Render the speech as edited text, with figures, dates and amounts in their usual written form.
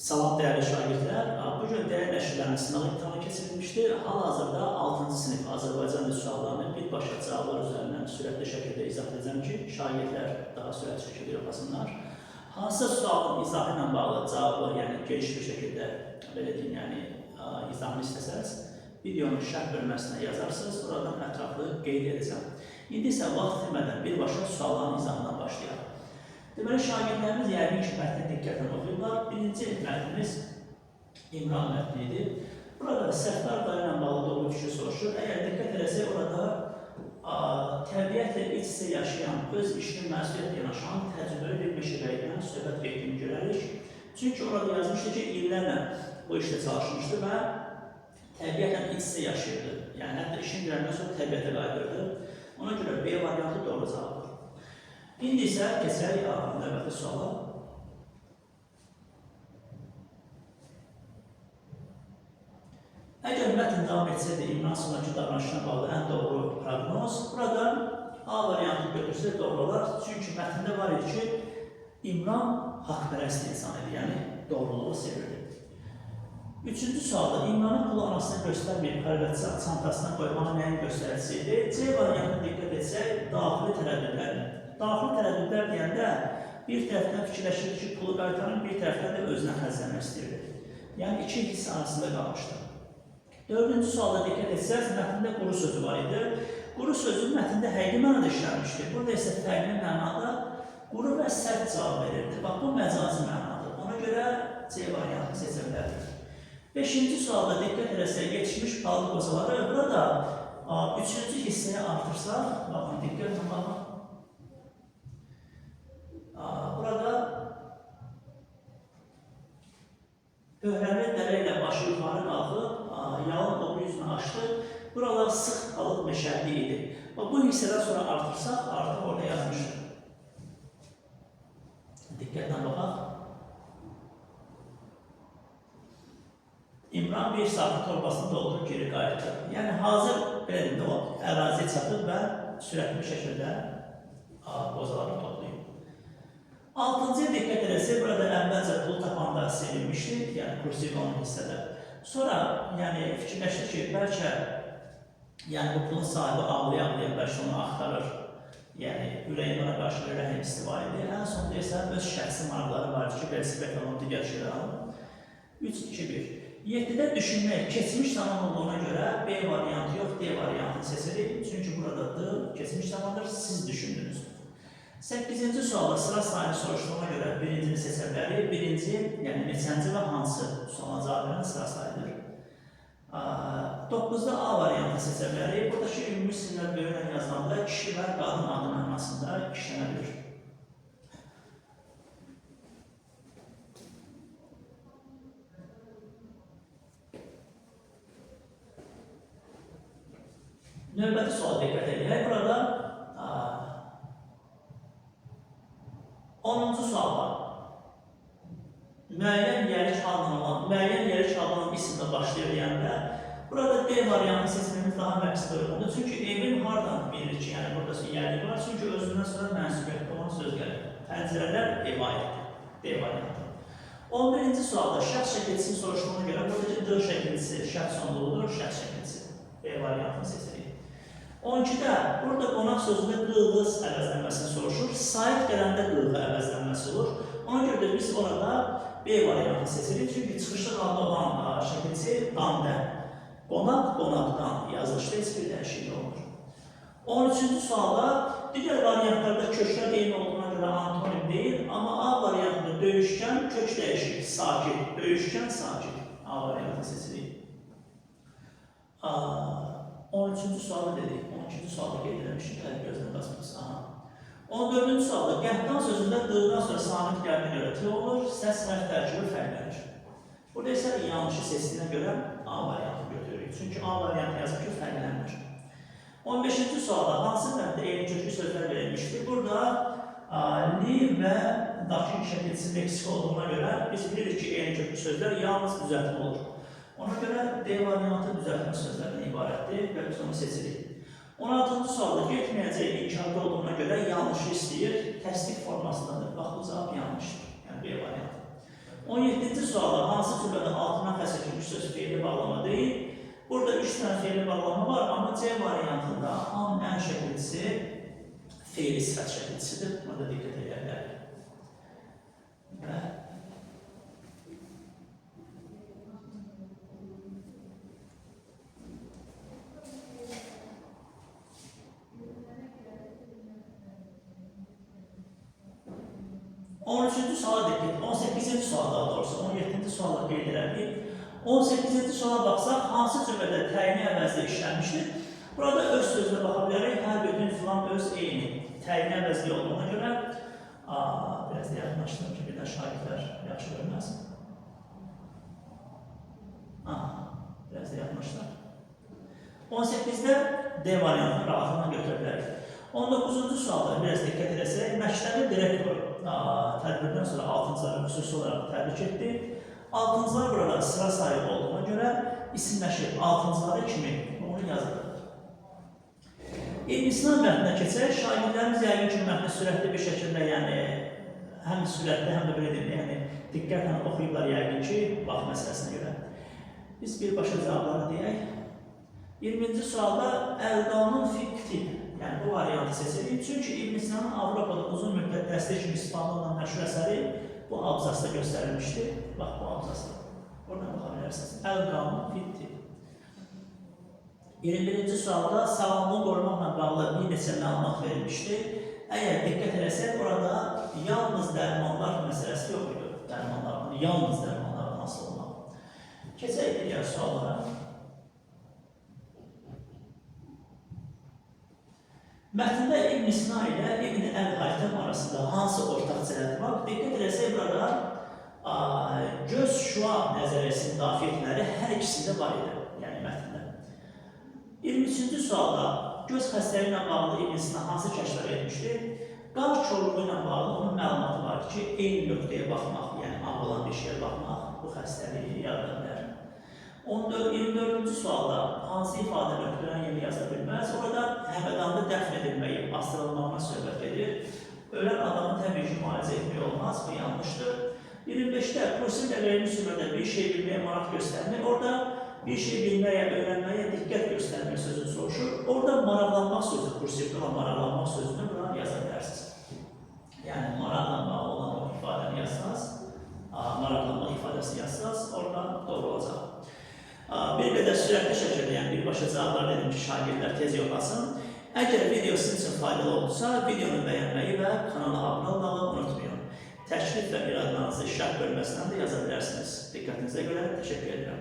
Salam dəyərli şagirdlər, bu gün dəyər nəşrlərinin sınaq imtahanı keçirilmişdir. Hal-hazırda 6-cı sinif Azərbaycan dil suallarını birbaşa cavablar üzərindən sürətli şəkildə izah edəcəm ki, şagirdlər daha sürətli şəkildə yapasınlar. Hansısa sualın izahı ilə bağlı cavabı, yəni geniş bir şəkildə belə deyim, yəni izahını istəsəz, videonun şərh bölməsinə yazarsınız, oradan ətraflı qeyd edəcəm. İndi isə vaxt itirmədən birbaşa sualların izahından başlayaq. Deməli, şagirdlərimiz yəqin ki, mətni diqqətlə oxuyurlar. Birinci mətnimiz İmran mətnidir. Burada səhvlər dairə ilə bağlı doğru fikir soruşur. Əgər diqqət edəsək, orada təbiətlə iç-içə yaşayan, öz işinin məsuliyyətlə yanaşan, təcrübəli bir meşəbəydən söhbət etdiyini görərik. Çünki orada yazmışdı ki, illərlə bu işdə çalışmışdı və təbiətlə iç-içə yaşayırdı. Yəni, hətta işin görəndən sonra təbiətə qayıdırdı. Ona görə B variantı doğru cavabdır. İndi isə keçək növbəti suala. Əgər mətn davam etsəydi, İmran sonraki davranışına bağlı ən doğru proqnoz, buradan A variantı götürsə doğru olar. Çünki mətndə var idi ki, İmran haqpərəst insan idi, yəni doğruluğu sevirdi. Üçüncü sualda İmranın pulu anasına göstərməyib, xəlvətçi çantasına qoymağı nəyin göstəricisi idi? C variantına diqqət etsək, daxili tərəddüdlər. Daxili tərəddüdlər deyəndə bir tərəfdən fikirləşirdi ki, pulu qaytarın, bir tərəfdən də özünə xərcləmək istəyirdi. Yəni, iki hiss arasında qalmışdı. Dördüncü sualda diqqət etsəz, mətndə quru sözü var idi. Quru sözü mətndə həqiqi mənada işlənmişdi. Burada isə fərqli mənada quru və sərt cavab verirdi. Bax, bu məcazi mənadır. Ona görə C variantını seçə bilərik. Beşinci sualda diqqət edəsək, yetişmiş palı qozaları. Burada üçüncü hissəni artırsaq, baxın, diqqətlə baxın. Burada böhrənli dəvə ilə başı yuxarı qalxıb, yalın o yüzünü açdı. Buralar sıx qalıb meşəlli idi. Bu hissədən sonra artırsaq, artıq orada yazmışdır. Diqqətlə baxaq. İmran bir saat torbasını doldurub geri qayıtdı. Yəni, hazır, belə deyim də o, əraziyə çatıb və sürətli bir şəkildə qozalarını toplayıb. Altıncıya diqqət edəsək, burada əvvəlcə pulu tapanda sevinmişdi, yəni kursiv olan hissədə. Sonra, yəni, fikirləşdi ki, bəlkə bu pulun sahibi ağlaya-ağlaya bəlkə onu axtarır. Yəni, ürəyin ona qarşı rəhim hissi var idi. Ən son deyəsən, öz şəxsi maraqları var ki, velosiped alın, digər şeylər alın. 3-2-1. 7-də düşünmək, keçmiş zaman olduğuna görə B variantı yox, D variantını seçirik. Çünki burada D keçmiş zamandır, siz düşündünüz. 8-ci sualda sıra sayını soruşduğuna görə birincini seçə bilərik. Birinci, yəni neçənci və hansı sualına cavab verən sıra sayıdır. 9-da A variantını seçə bilərik. Buradakı ümumi isimlər böyüklə yazılanda kişi və qadın adı mənasında işlənə bilir. Növbəti suala diqqət edək. Burada 10-cu sual var. Müəyyən yerik halının isimdə başlayır deyəndə, burada D variantını seçmemiz daha məqsəd uyğundur. Çünki evin hardan bilir ki, yəni buradakı yerlik var. Çünki özündən sonra mənsubiyyətli olan söz gəlir. Pəncərələr ev aiddir. D variantı. 11-ci sualda şəxs şəkilçisini soruşduğuna görə buradakı D şəkilçisi şəxs sonluğudur, şəxs şəkilçisi. B variantını seçirik. 12-də burada qonaq sözündə qığız əvəzlənməsini soruşur. Sait gələndə qığı əvəzlənməsi olur. Ona görə də biz orada B variantını seçirik. Çünki çıxışda qalda olan şəkilçi damdən. Qonaq qonaqdan yazılışda heç bir dəyişiklik olmur. 13-cü sualda digər variantlarda köklər eyni olduğuna görə antonim deyil. Amma A variantında döyüşkən kök dəyişik, sakit. Döyüşkən sakit. A variantını seçirik. 13-cü sualı dedik. 12-ci sualda qeyd edilmişik, gözdən qaçmışıq. 14-cü sualda qəhdan sözündə D-dan sonra samit gəlmə görə T olur, səs hərf tərkibi fərqlənir. Burada isə yanlışı seçdiyinə görə A variantını götürürük. Çünki A variantı yazır ki, fərqlənir. 15-ci sualda hansı bəndə eyni köklü sözlər verilmişdir? Burada li və daşın şəkilçisi Meksika olduğuna görə biz bilirik ki, eyni köklü sözlər yalnız düzəltmə olur. Ona görə D variantı düzəltmə sözlərindən ibarətdir və biz onu seçirik. 16-cı sualda getməyəcək inkarda olduğuna görə yanlışı istəyir, təsdiq formasındadır. Bax, bu cavab yanlışdır, yəni B variantı. 17-ci sualda hansı cümlədə altından xətt çəkilmiş söz fe'li bağlama deyil? Burada 3 dənə fe'li bağlama var, amma C variantında hamının ən şəkilçisi fe'li sifət şəkilçisidir. Buna da diqqət edə bilərik. Və 13-cü suala diqqət, 18-ci sual daha doğrusu, 17-ci suala qeyd edildik. 18-ci suala baxsaq, hansı cümlədə təyini əvəzli işlənmişdir? Burada öz sözünə baxa bilərək, hər bütün filan öz eyni təyini əvəzli olduğuna görə, biraz da yaxınlaşdırım ki, bir də şagirdlər yaxşı görməz. Biraz da yaxınlaşdırım. 18-də D variantını rahatlıqla götürə bilərik. 19-cu sualda biraz diqqət edəsək, məktəbi direktor tədbirdən sonra 6-cıları xüsusi olaraq təbrik etdi. 6-cılar burada sıra sahibi olduğuna görə isimləşib 6-cıları kimi onu yazılır. İbn-Sina mətninə keçək, şagirdlərimiz yəqin ki, mətni sürətli bir şəkildə, yəni həm sürətli, həm də belə deyil, yəni diqqətlə oxuyublar yəqin ki, vaxt məsələsinə görə. Biz birbaşa cavabları deyək. 20-ci sualda əl-qanun fi ktib, yəni bu variantı seçirik. Çünki İbn-Sinanın Avropada uzun müddət dəstək kimi istifadə olunan məşhur əsəri bu abzasda göstərilmişdir. Bax, bu abzasda. Oradan baxa bilərsiniz. Əl-qanun fi ktib. 21-ci sualda sağlamlığı qorumaqla bağlı bir neçə məlumat verilmişdir. Əgər diqqət eləsək, orada yalnız dərmanlar məsələsi yox idi. Dərmanlar, yalnız dərmanlardan asılı olmaq. Keçək digər suallara. Mətndə İbn-Sina ilə İbn-Əl-Haytəm arasında hansı ortaq cəhət var? Diqqət eləsək, burada göz şua nəzəriyyəsinin müdafiə etmələri hər ikisində var idi, yəni mətndə. 23-cü sualda göz xəstəliyi ilə bağlı İbn-Sina hansı kəşflər etmişdir? Qar korluğu ilə bağlı onun məlumatı var ki, eyni nöqtəyə baxmaq, yəni ağ olan bir şeyə baxmaq bu xəstəliyi yarada bilər. 24-cü sualda hansı ifadə nöqtələrin yeni yazıla bilməz? Orada həmədanda dəfn edilməyi, bastırılmağına söhbət edir. Ölən adamı təbii ki, müalicə etmək olmaz, bu yanlışdır. 25-də kursivlə verilmiş cümlədə bir şey bilməyə maraq göstərmək, orada bir şey bilməyə, öyrənməyə diqqət göstərmək sözünü soruşur. Orada maraqlanmaq sözü, kursivdə olan maraqlanmaq sözünü buna yaza bilərsiniz. Yəni, maraqlanmaq olan o ifadəni yazsaz, maraqlanmaq ifadəsini yazsaz, orada doğru olacaq. Bir qədər sürətli şəkildə, yəni birbaşa cavablar dedim ki, şagirdlər tez yollasın. Əgər video sizin üçün faydalı olursa, videonu bəyənməyi və kanala abunə olmağı unutmayın. Təklif və iradlarınızı şərh bölməsindən də yaza bilərsiniz. Diqqətinizə görə təşəkkür edirəm.